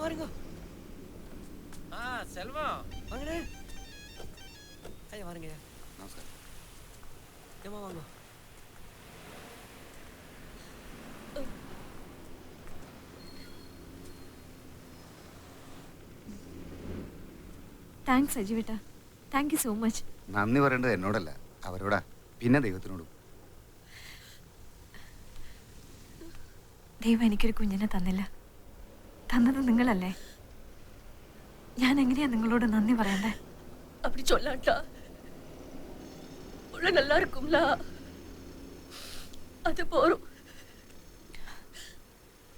வாருங்க. செல்வம் வாங்கண்ணே. ஐயா வாருங்க ஐயா. நமஸ்காரம். ஏமா வாங்க. താങ്ക്സ് അജുവേട്ടാ, താങ്ക് യു സോ മച്ച്. നന്ദി പറയേണ്ടത് എന്നോടല്ല, അവരോടാ, പിന്നെ ദൈവത്തിനോടും. ദൈവം എനിക്കൊരു കുഞ്ഞിനെ തന്നില്ല, തന്നത് നിങ്ങളല്ലേ. ഞാൻ എങ്ങനെയാ നിങ്ങളോട് നന്ദി പറയണ്ടേ? அப்படி சொல்லாட்டா உள்ள நல்லா இருக்கும்ல, അത് പോരും.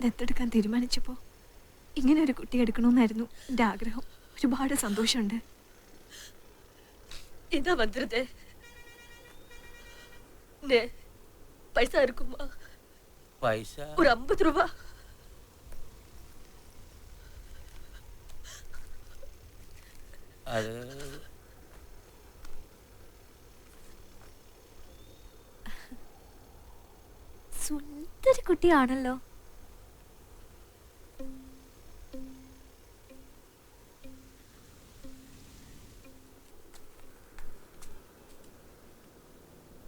ദത്തെടുക്കാൻ തീരുമാനിച്ചപ്പോൾ ഇങ്ങനെ ഒരു കുട്ടി എടുക്കണമെന്നായിരുന്നു എൻ്റെ ആഗ്രഹം. ഒരുപാട് സന്തോഷമുണ്ട്. ഇതാ വന്നിരുതേ. പൈസ இருக்குமா? പൈസ ഒരു 50 രൂപ. അത് സുന്ദര കുട്ടിയാണല്ലോ.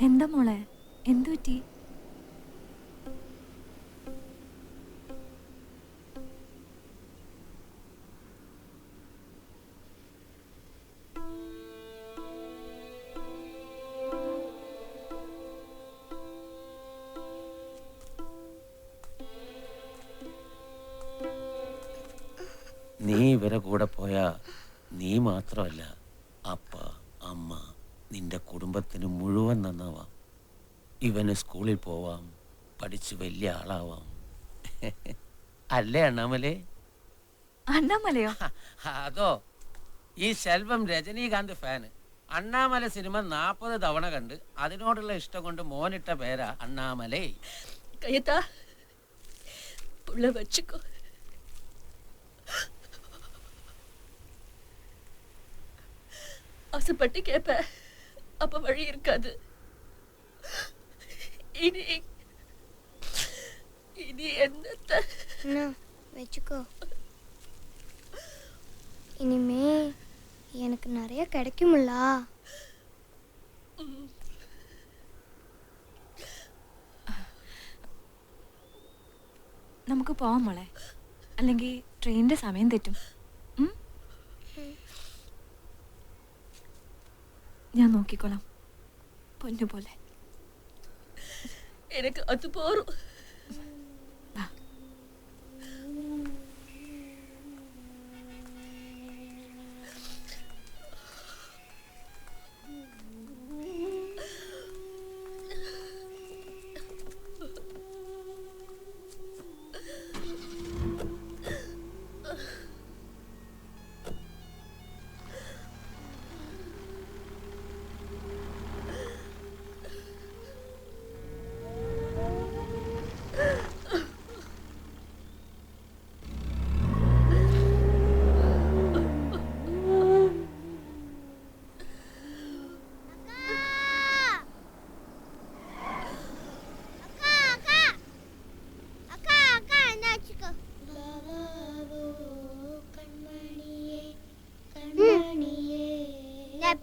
എന്താ മോളെ, എന്തു പറ്റി? നീ ഇവരെ കൂടെ പോയാ നീ മാത്രമല്ല, അപ്പ അമ്മ നിന്റെ കുടുംബത്തിന് മുഴുവൻ നന്നാവാം. ഇവന് സ്കൂളിൽ പോവാം, പഠിച്ച് വലിയ ആളാവാം. അല്ലേ അണ്ണാമലേ? അണ്ണാമലയോ? അതോ, ഈ സെൽവം രജനീകാന്ത് ഫാന്. അണ്ണാമല സിനിമ 40 തവണ കണ്ട് അതിനോടുള്ള ഇഷ്ടം കൊണ്ട് മോനിട്ട പേരാ അണ്ണാമലേ. കയ്യത്താ പുള്ള വச்சுக்கோ. ஆசைப்பட்டு கேட்ப, அப்ப வழி இருக்காது. இனி இனி என்னத்த வச்சுக்கோ. இனிமே எனக்கு நிறைய கிடைக்கும்ல. നമുക്ക് പോവാം മോളെ, അല്ലെങ്കിൽ ട്രെയിനിന്റെ സമയം തെറ്റും. ഞാൻ നോക്കിക്കോളാം പൊന്നു പോലെ. எனக்கு அது போரும்.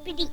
பிடி.